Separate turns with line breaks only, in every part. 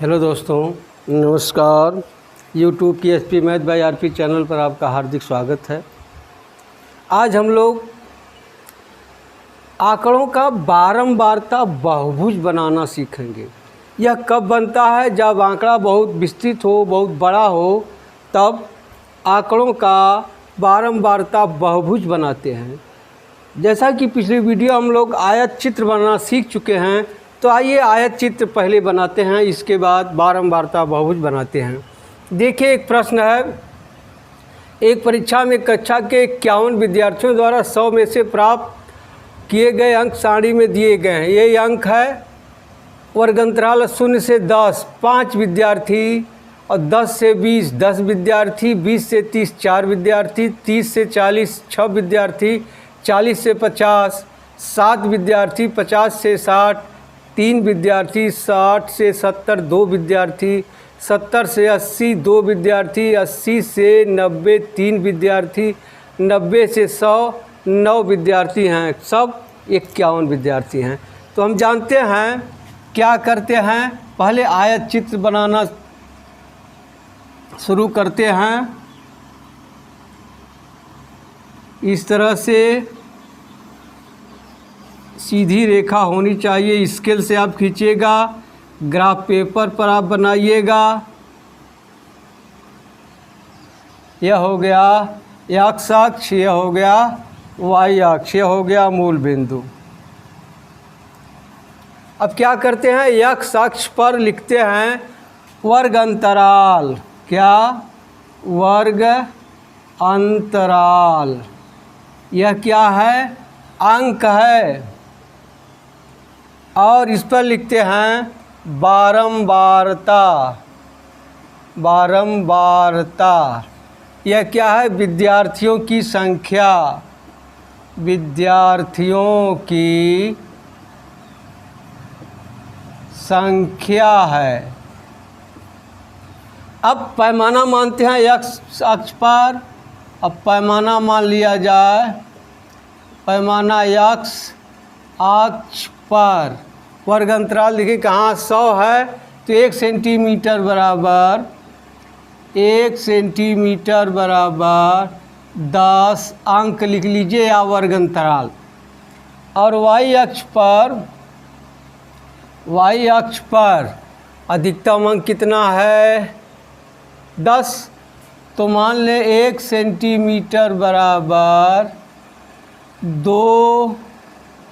Hello दोस्तों, नमस्कार। YouTube की SP math by RP channel पर आपका हार्दिक स्वागत है। आज हम लोग आंकड़ों का बारंबारता बहुभुज बनाना सीखेंगे। यह कब बनता है? जब आंकड़ा बहुत विस्तृत हो, बहुत बड़ा हो, तब आंकड़ों का बारंबारता बहुभुज बनाते हैं। जैसा कि पिछली वीडियो हम लोग आयत चित्र बनाना सीख चुके हैं, तो आइए आयत चित्र पहले बनाते हैं, इसके बाद बारंबारता बहुभुज बनाते हैं। देखिए, एक प्रश्न है। एक परीक्षा में कक्षा के 51 विद्यार्थियों द्वारा 100 में से प्राप्त किए गए अंक सारणी में दिए गए हैं। ये अंक है वर्गंतराल 0 से 10 5 विद्यार्थी, और 10 से 20 10 विद्यार्थी, 20 से 30 4 विद्यार्थी, 30 से 40 6 विद्यार्थी, 40 से 50 7 विद्यार्थी, 50 से 60 3 विद्यार्थी, 60 से 70 2 विद्यार्थी, 70 से 80 2 विद्यार्थी, 80 से 90 3 विद्यार्थी, 90 से 100 9 विद्यार्थी हैं। सब 51 विद्यार्थी हैं। तो हम जानते हैं क्या करते हैं, पहले आयत चित्र बनाना शुरू करते हैं। इस तरह से सीधी रेखा होनी चाहिए। स्केल से आप खींचिएगा, ग्राफ पेपर पर आप बनाइएगा। यह हो गया एक्स अक्ष, यह हो गया वाई अक्ष, यह हो गया मूल बिंदु। अब क्या करते हैं, एक्स अक्ष पर लिखते हैं वर्ग अंतराल। क्या? वर्ग अंतराल। यह क्या है? अंक है। और इस पर लिखते हैं बारंबारता। बारंबारता यह क्या है? विद्यार्थियों की संख्या। विद्यार्थियों की संख्या है। अब पैमाना मानते हैं एक्स अक्ष पर। अब पैमाना मान लिया जाए, पैमाना एक्स अक्ष पर वर्ग अंतराल देखिए कहाँ 100 है, तो 1 सेंटीमीटर बराबर 1 सेंटीमीटर बराबर 10 अंक लिख लीजिए या वर्ग अंतराल। और वाई अक्ष पर अधिकतम अंक कितना है? 10। तो मान लें 1 सेंटीमीटर बराबर 2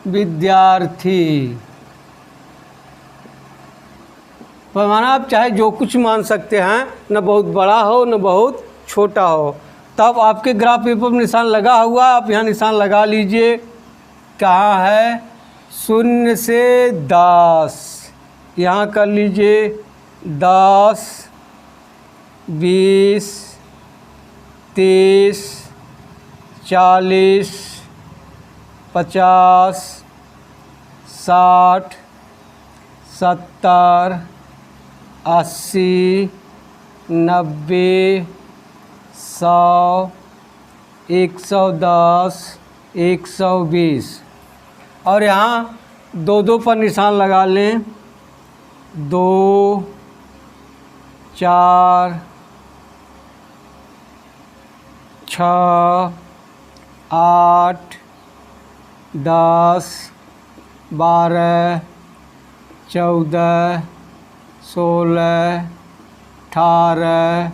विद्यार्थी। पैमाना आप चाहे जो कुछ मान सकते हैं, न बहुत बड़ा हो न बहुत छोटा हो। तब आपके ग्राफ पेपर में निशान लगा हुआ, आप यहाँ निशान लगा लीजिए। कहाँ है? 0 से 10, यहाँ कर लीजिए 10 20 30 40 50 60 70 80 90 100 110 120। और यहाँ 2 पर निशान लगा लें। 2 4 6 8 10 12 14 16 18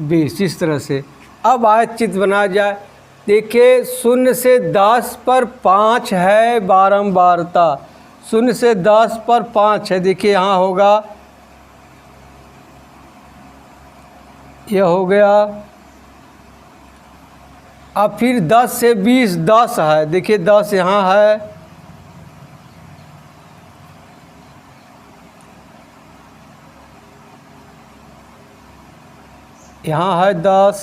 20, इस तरह से। अब आयत चित्र बनाया जाए। देखिए 0 से 10 पर 5 है बारंबारता। 0 से 10 पर 5 है। देखिए यहाँ होगा, यह हो गया। अब फिर 10 से 20 10 है। देखिए 10 यहाँ है। यहाँ है 10।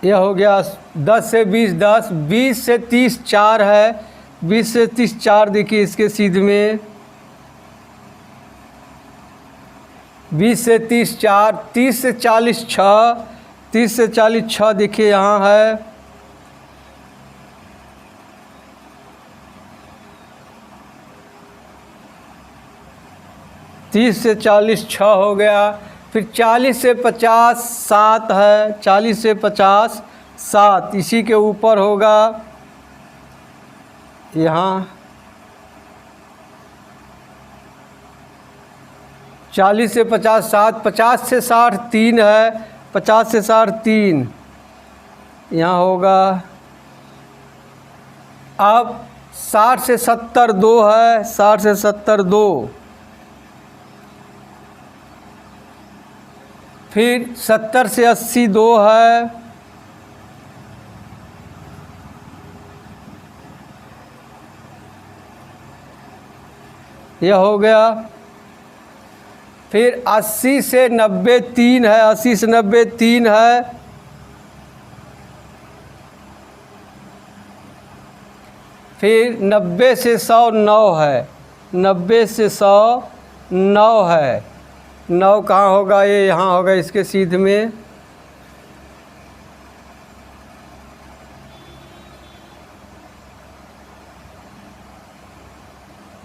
यह हो गया 10 से 20 10। 20 से 30 4 है। 20 से 30 4 देखिए इसके सीध में। 20 से 30 4, 30 से 40 6, 30 से 40 6 देखिए यहाँ है। 30 से 40 6 हो गया। फिर 40 से 50 7 है, 40 से 50 7, इसी के ऊपर होगा यहाँ 40 से 50 7, 50 से 60 3 है, 50 से 60 3 यहाँ होगा। अब 60 से 70 2 है, 60 से 70 2, फिर 70 से 80 2 है, यह हो गया। फिर 80 से 90 3 है, 80 से 90 3 है, फिर 90 से 100 9 है, 90 से 100 9 है। 9 कहाँ होगा? ये यहाँ होगा इसके सीध में।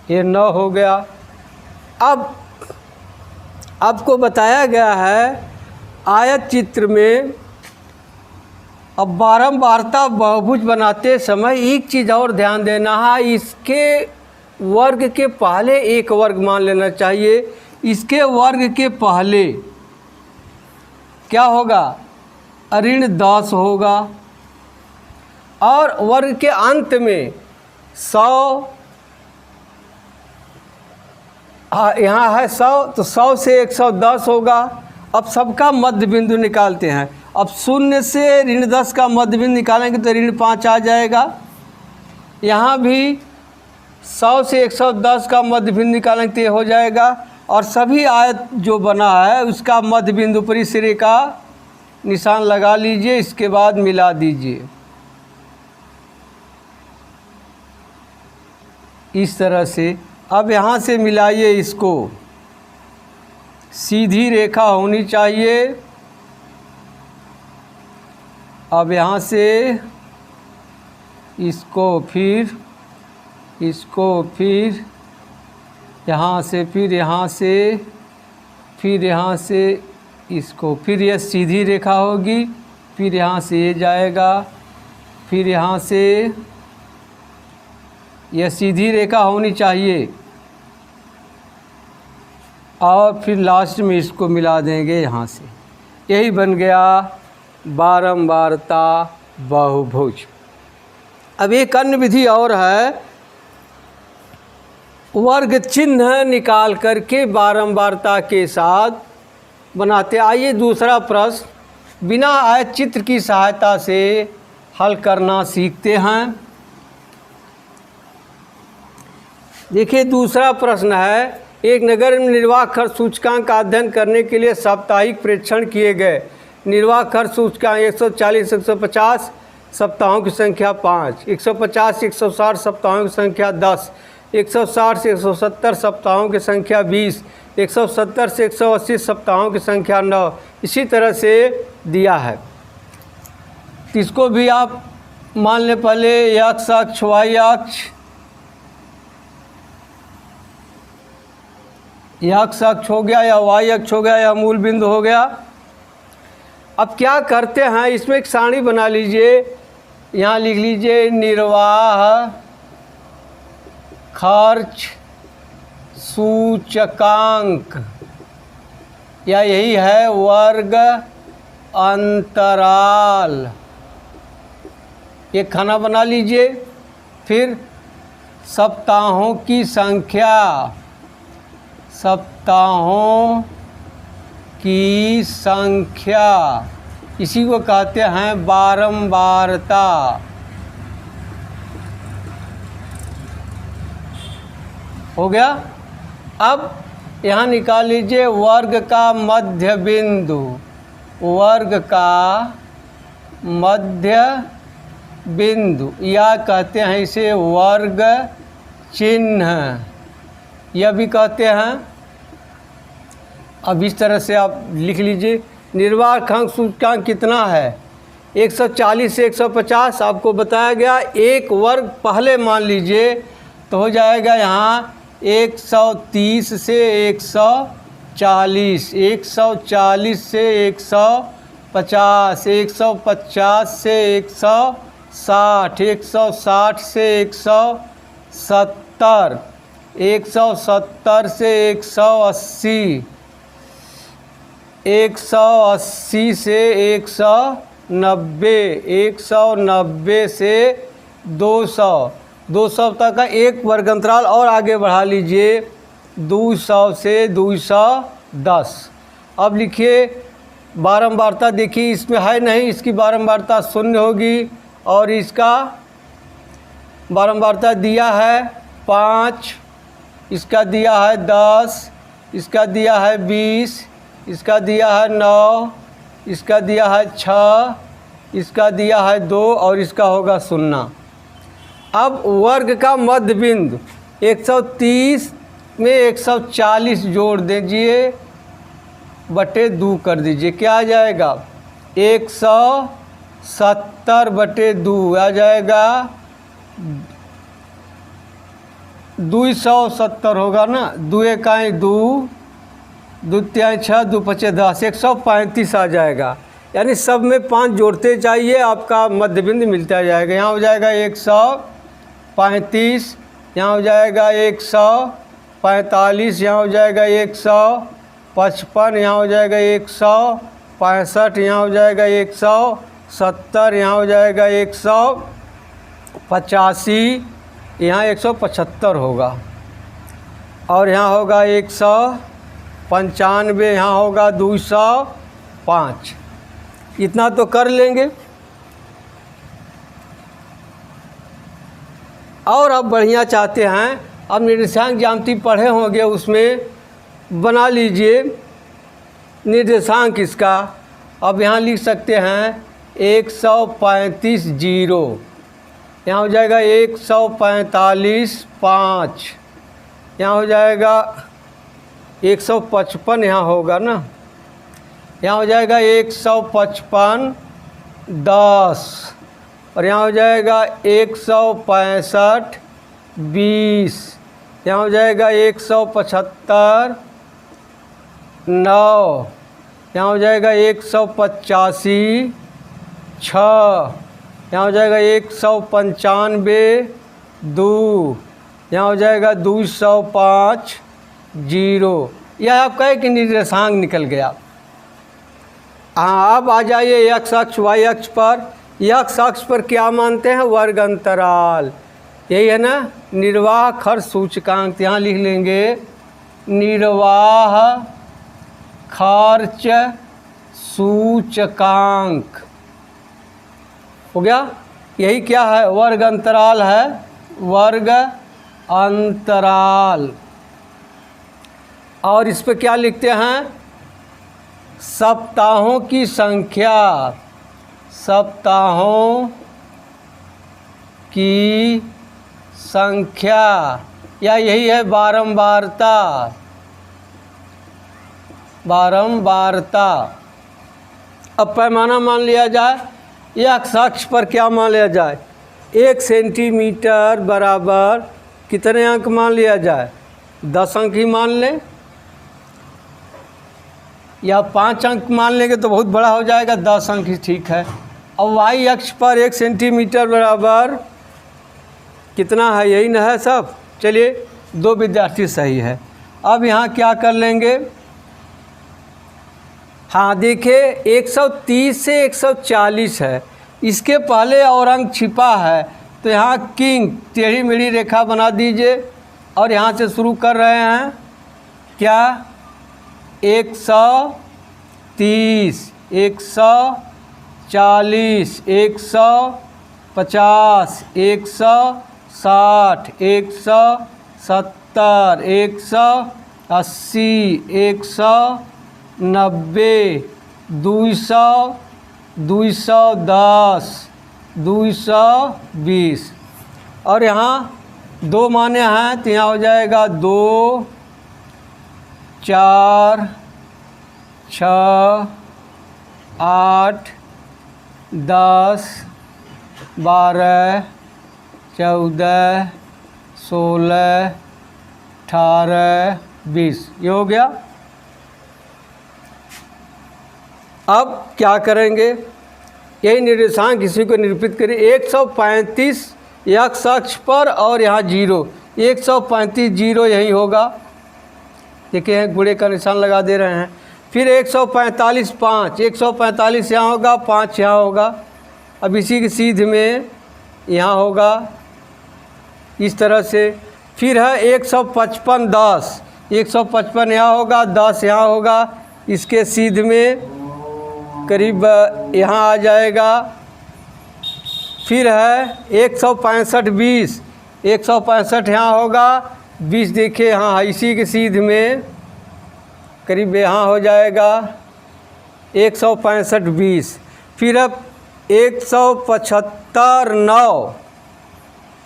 ये 9 हो गया। अब आपको बताया गया है आयत चित्र में, अब बारंबारता बहुभुज बनाते समय एक चीज़ और ध्यान देना है, इसके वर्ग के पहले एक वर्ग मान लेना चाहिए। इसके वर्ग के पहले क्या होगा? ऋण 10 होगा, और वर्ग के अंत में 100, यहाँ है 100, तो 100 से 110 होगा। अब सबका मध्य बिंदु निकालते हैं। अब 0 से ऋण 10 का मध्य बिंदु निकालेंगे तो ऋण 5 आ जाएगा। यहाँ भी 100 से 110 का मध्य बिंदु निकालेंगे तो ये हो जाएगा। और सभी आयत जो बना है उसका मध्य बिंदु पर इस सिरे का निशान लगा लीजिए, इसके बाद मिला दीजिए इस तरह से। अब यहाँ से मिलाइए इसको, सीधी रेखा होनी चाहिए। अब यहाँ से इसको, फिर इसको, फिर यहाँ से, फिर यहाँ से, फिर यहाँ से इसको, फिर यह सीधी रेखा होगी। फिर यहाँ से ये जाएगा, फिर यहाँ से यह सीधी रेखा होनी चाहिए, और फिर लास्ट में इसको मिला देंगे यहाँ से। यही बन गया बारंबारता बहुभुज। अब एक अन्य विधि और है, वर्ग चिन्ह निकाल करके बारंबारता के साथ बनाते। आइए दूसरा प्रश्न बिना आयत चित्र की सहायता से हल करना सीखते हैं। देखिए दूसरा प्रश्न है, एक नगर में निर्वाह खर्च सूचकांक का अध्ययन करने के लिए साप्ताहिक प्रेक्षण किए गए। निर्वाह खर्च सूचकांक 140 150 सप्ताहों की संख्या 5, 150 160 सप्ताहों की संख्या 10, 160 से 170 सप्ताहों की संख्या 20, 170 से 180 सप्ताहों की संख्या 9, इसी तरह से दिया है। इसको भी आप मान लें पहले x अक्ष, y अक्ष, x अक्ष हो गया या y अक्ष हो गया या मूल बिंदु हो गया। अब क्या करते हैं, इसमें एक सारणी बना लीजिए। यहाँ लिख लीजिए निर्वाह खर्च सूचकांक, या यही है वर्ग अंतराल, एक खाना बना लीजिए। फिर सप्ताहों की संख्या, सप्ताहों की संख्या, इसी को कहते हैं बारंबारता। हो गया। अब यहाँ निकाल लीजिए वर्ग का मध्य बिंदु, वर्ग का मध्य बिंदु, या कहते हैं इसे वर्ग चिन्ह, यह भी कहते हैं। अब इस तरह से आप लिख लीजिए। निर्वाह खर्च सूचकांक कितना है? 140 से 150 आपको बताया गया। एक वर्ग पहले मान लीजिए तो हो जाएगा यहाँ 130 से 140, 140 से 150, 150 से 160, 160 से 170, 170 से 180, 180 से 190, 190 से 200, 200 तक का एक वर्ग अंतराल और आगे बढ़ा लीजिए, 200 से 210। अब लिखिए बारंबारता, देखिए इसमें है नहीं, इसकी बारंबारता 0 होगी और इसका बारंबारता दिया है 5, इसका दिया है 10, इसका दिया है 20, इसका दिया है 9, इसका दिया है 6, इसका दिया है 2 और इसका होगा 0। अब वर्ग का मध्य बिंदु 130 में 140 जोड़ दीजिए, बटे 2 कर दीजिए, क्या आ जाएगा 170 बटे 2 आ जाएगा 270 होगा ना, 2 इकाई 2, 2 तिहाई 6, 2 पचे 10, 135 आ जाएगा। यानी सब में 5 जोड़ते चाहिए, आपका मध्य बिंदु मिलता जाएगा। यहाँ हो जाएगा 135, यहाँ हो जाएगा 145, यहाँ हो जाएगा 155, यहाँ हो जाएगा 165, यहाँ हो जाएगा 170, यहाँ हो जाएगा 185, यहाँ 175 होगा और यहाँ होगा 195, यहाँ होगा 205। इतना तो कर लेंगे। और अब बढ़िया चाहते हैं, अब निर्देशांक ज्यामिति पढ़े होंगे, उसमें बना लीजिए निर्देशांक इसका। अब यहाँ लिख सकते हैं 135 0, यहाँ हो जाएगा 145 5, यहाँ हो जाएगा 155, यहाँ होगा ना, यहाँ हो जाएगा 155 10 और यहाँ हो जाएगा 165 20, यहाँ हो जाएगा 175 9, यहाँ हो जाएगा 185 6, यहाँ हो जाएगा 195 2, यहाँ हो जाएगा 205 0। यह आपका एक निर्देशांक निकल गया। हाँ, अब आ जाइए x अक्ष y अक्ष पर। x अक्ष पर क्या मानते हैं, वर्ग अंतराल, यही है ना, निर्वाह खर्च सूचकांक। यहाँ लिख लेंगे निर्वाह खर्च सूचकांक, हो गया। यही क्या है, वर्ग अंतराल है, वर्ग अंतराल। और इस पे क्या लिखते हैं, सप्ताहों की संख्या, सप्ताहों की संख्या, या यही है बारंबारता, बारंबारता। अब पैमाना मान लिया जाए, x अक्ष पर क्या मान लिया जाए, 1 सेंटीमीटर बराबर कितने अंक मान लिया जाए, 10 अंक ही मान लें, या 5 अंक मान लेंगे तो बहुत बड़ा हो जाएगा, 10 अंक ही ठीक है। अब y अक्ष पर 1 सेंटीमीटर बराबर कितना है, यही ना है सब। चलिए 2 विद्यार्थी सही है। अब यहाँ क्या कर लेंगे, हाँ देखिए 130 से 140 है, इसके पहले और अंक छिपा है, तो यहाँ किंग टेढ़ी मेढ़ी रेखा बना दीजिए और यहाँ से शुरू कर रहे हैं क्या, 130, 140, 150, 160, 170, 180, 190, 200, 210, 220। और यहाँ 2 माने हैं तो यहाँ हो जाएगा 2 4 6 8 10 12 14 16 18 20 ये हो गया। अब क्या करेंगे, यही निर्देशांक इसी को निरूपित करें। 135 x अक्ष पर और यहाँ 0, 135 0 यही होगा। देखिए गुणे का निशान लगा दे रहे हैं। फिर 145 5, 145 यहाँ होगा, 5 यहाँ होगा। अब इसी के सीध में यहाँ होगा इस तरह से। फिर है 155 10, 155 यहाँ होगा, 10 यहाँ होगा। इसके सीध में करीब यहाँ आ जाएगा। फिर है 165 20, 165 यहाँ होगा, 20 देखिए हाँ इसी के सीध में करीब यहाँ हो जाएगा 165 20। फिर अब 175 9,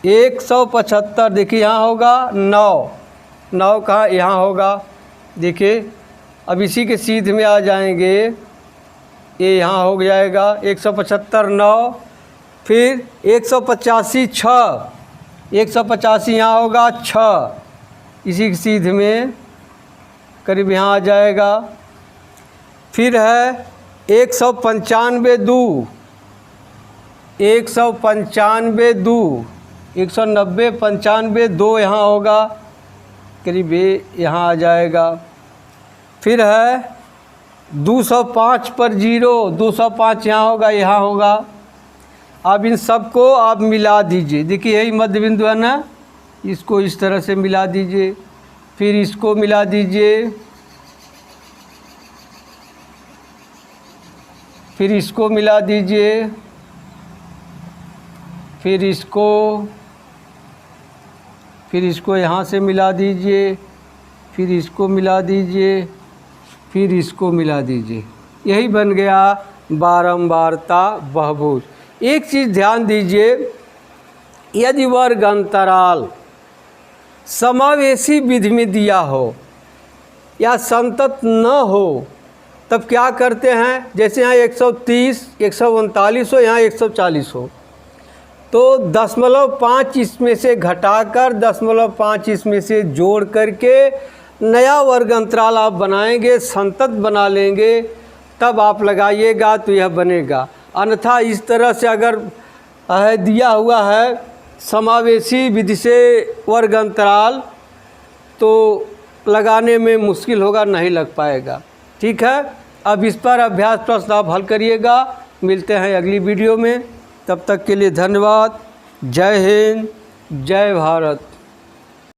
175 देखिए यहाँ होगा 9, 9 कहाँ यहाँ होगा। देखिए अब इसी के सीध में आ जाएंगे, ये यहाँ हो जाएगा 175 9। फिर 185 6, 185 यहाँ होगा 6, इसी के सीध में करीब यहाँ आ जाएगा। फिर है 195 2, 195 2, 190 95 2 यहाँ होगा, करीब ये यहाँ आ जाएगा। फिर है 205 पर 0, 205 यहाँ होगा, यहाँ होगा। अब इन सबको आप मिला दीजिए। देखिए यही मध्य बिंदु है ना, इसको इस तरह से मिला दीजिए। फिर इसको मिला दीजिए, फिर इसको मिला दीजिए, फिर इसको यहाँ से मिला दीजिए, फिर इसको मिला दीजिए, फिर इसको मिला दीजिए। यही बन गया बारंबारता बहुभुज। एक चीज़ ध्यान दीजिए, यदि वर्ग अंतराल समावेशी विधि में दिया हो या संतत न हो तब क्या करते हैं, जैसे यहाँ 130 139 हो, यहाँ 140 हो, तो 0.5 इसमें से घटाकर 0.5 इसमें से जोड़ करके नया वर्ग अंतराल आप बनाएंगे, संतत बना लेंगे, तब आप लगाइएगा तो यह बनेगा। अन्यथा इस तरह से अगर दिया हुआ है समावेशी विधि से वर्ग अंतराल तो लगाने में मुश्किल होगा, नहीं लग पाएगा। ठीक है, अब इस पर अभ्यास प्रश्न आप हल करिएगा। मिलते हैं अगली वीडियो में, तब तक के लिए धन्यवाद। जय हिंद, जय भारत।